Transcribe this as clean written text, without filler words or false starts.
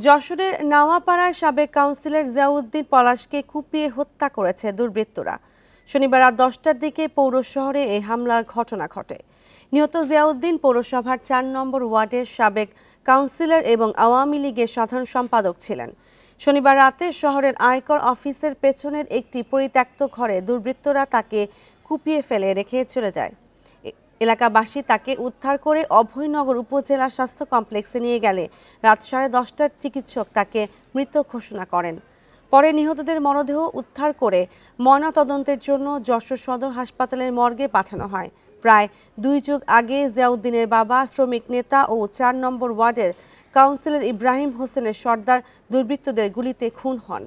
যশোরের নাওয়াপাড়ার সাবেক কাউন্সিলর জিয়াউদ্দিন পলাশকে কুপিয়ে হত্যা করেছে দুর্বৃত্তরা। শনিবার রাত 10টার দিকে পৌর শহরে এই হামলার ঘটনা ঘটে। নিহত জিয়াউদ্দিন পৌরসভার 4 নম্বর ওয়ার্ডের সাবেক কাউন্সিলর এবং আওয়ামী লীগের সাধারণ সম্পাদক ছিলেন। শনিবার রাতে শহরের আয়কর অফিসের পেছনের একটি পরিত্যক্ত ঘরে দুর্বৃত্তরা তাকে কুপিয়ে ফেলে রেখে চলে যায়। এলাকাবাসী তাকে উদ্ধার করে অভয়নগর উপজেলা স্বাস্থ্য কমপ্লেক্সে নিয়ে গেলে রাত 10:30টায় চিকিৎসক তাকে মৃত ঘোষণা করেন। পরে নিহতদের মরদেহ উদ্ধার করে ময়নাতদন্তের জন্য যশোর সদর হাসপাতালের মর্গে পাঠানো হয়। প্রায় 2 যুগ আগে জিয়াউদ্দিনের বাবা শ্রমিক নেতা ও 4 নম্বর ওয়ার্ডের কাউন্সিলর ইব্রাহিম হোসেনের সর্দার দুর্বৃত্তদের গুলিতে খুন হন।